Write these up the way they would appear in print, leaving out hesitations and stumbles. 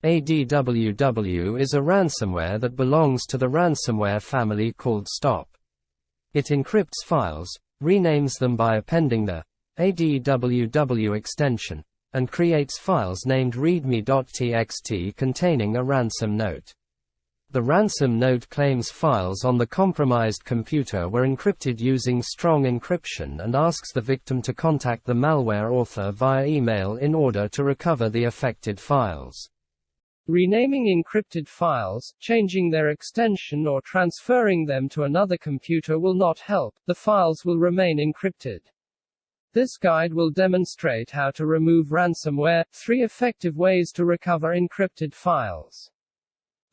Adww is a ransomware that belongs to the ransomware family called Stop. It encrypts files, renames them by appending the adww extension, and creates files named readme.txt containing a ransom note. The ransom note claims files on the compromised computer were encrypted using strong encryption and asks the victim to contact the malware author via email in order to recover the affected files. Renaming encrypted files, changing their extension or transferring them to another computer will not help, the files will remain encrypted. This guide will demonstrate how to remove ransomware, 3 effective ways to recover encrypted files.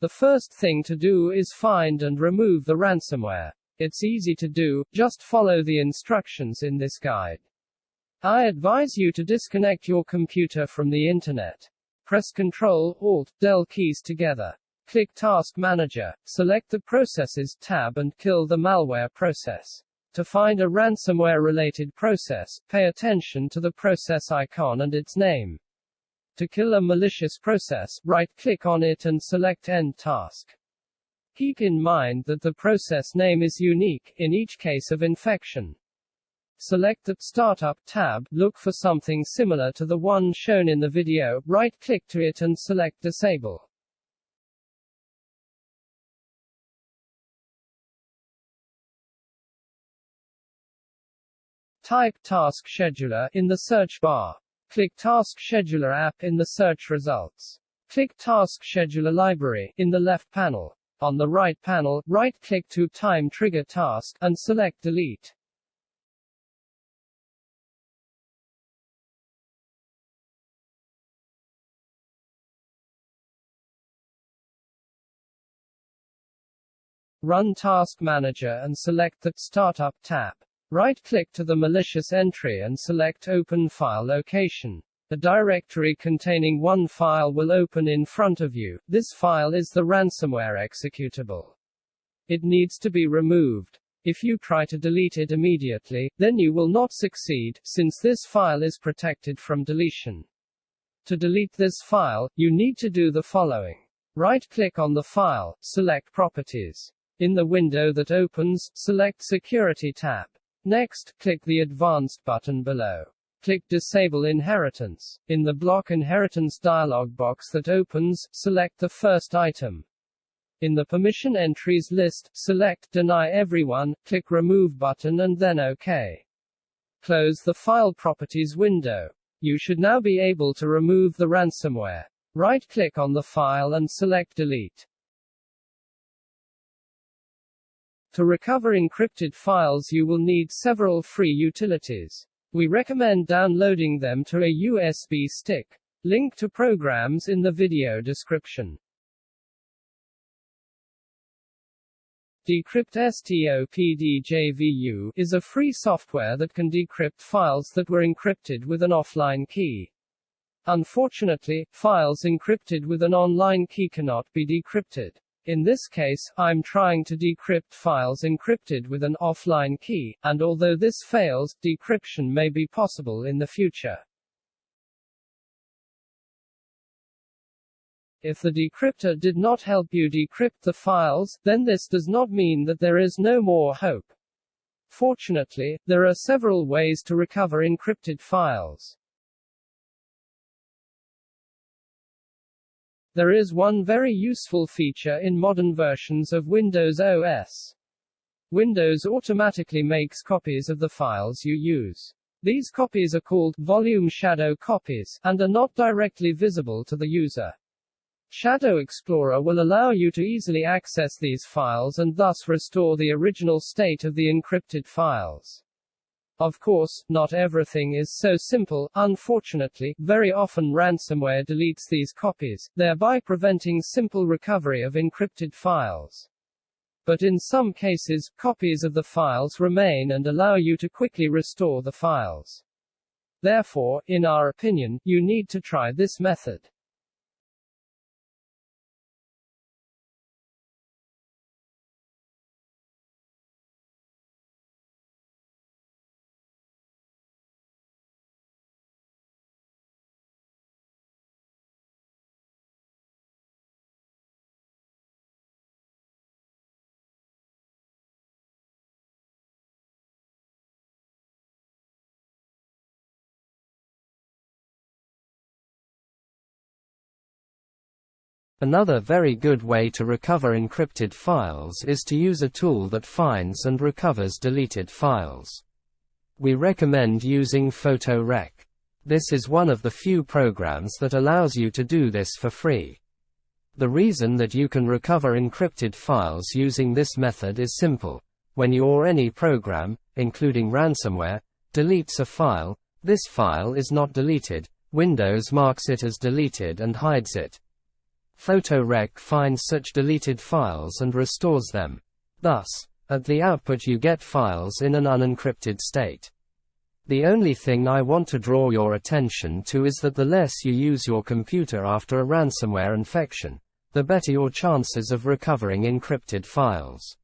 The first thing to do is find and remove the ransomware. It's easy to do, just follow the instructions in this guide. I advise you to disconnect your computer from the internet. Press Ctrl, Alt, Del keys together. Click Task Manager, select the Processes tab and kill the malware process. To find a ransomware-related process, pay attention to the process icon and its name. To kill a malicious process, right-click on it and select End Task. Keep in mind that the process name is unique, in each case of infection. Select the Startup tab, look for something similar to the one shown in the video, right-click to it and select Disable. Type Task Scheduler in the search bar. Click Task Scheduler app in the search results. Click Task Scheduler Library in the left panel. On the right panel, right-click to Time Trigger Task and select Delete. Run Task Manager and select the Startup tab. Right-click to the malicious entry and select Open File Location. A directory containing one file will open in front of you. This file is the ransomware executable. It needs to be removed. If you try to delete it immediately, then you will not succeed, since this file is protected from deletion. To delete this file, you need to do the following. Right-click on the file, select Properties. In the window that opens, select Security tab. Next, click the Advanced button below. Click Disable Inheritance. In the Block Inheritance dialog box that opens, select the first item. In the Permission Entries list, select Deny Everyone, click Remove button and then OK. Close the File Properties window. You should now be able to remove the ransomware. Right-click on the file and select Delete. To recover encrypted files you will need several free utilities. We recommend downloading them to a USB stick. Link to programs in the video description. Decrypt STOPDJVU is a free software that can decrypt files that were encrypted with an offline key. Unfortunately, files encrypted with an online key cannot be decrypted. In this case, I'm trying to decrypt files encrypted with an offline key, and although this fails, decryption may be possible in the future. If the decryptor did not help you decrypt the files, then this does not mean that there is no more hope. Fortunately, there are several ways to recover encrypted files. There is one very useful feature in modern versions of Windows OS. Windows automatically makes copies of the files you use. These copies are called volume shadow copies, and are not directly visible to the user. ShadowExplorer will allow you to easily access these files and thus restore the original state of the encrypted files. Of course, not everything is so simple. Unfortunately, very often ransomware deletes these copies, thereby preventing simple recovery of encrypted files. But in some cases, copies of the files remain and allow you to quickly restore the files. Therefore, in our opinion, you need to try this method. Another very good way to recover encrypted files is to use a tool that finds and recovers deleted files. We recommend using PhotoRec. This is one of the few programs that allows you to do this for free. The reason that you can recover encrypted files using this method is simple. When you or any program, including ransomware, deletes a file, this file is not deleted. Windows marks it as deleted and hides it. PhotoRec finds such deleted files and restores them. Thus, at the output you get files in an unencrypted state. The only thing I want to draw your attention to is that the less you use your computer after a ransomware infection, the better your chances of recovering encrypted files.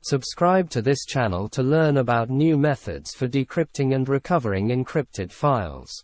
Subscribe to this channel to learn about new methods for decrypting and recovering encrypted files.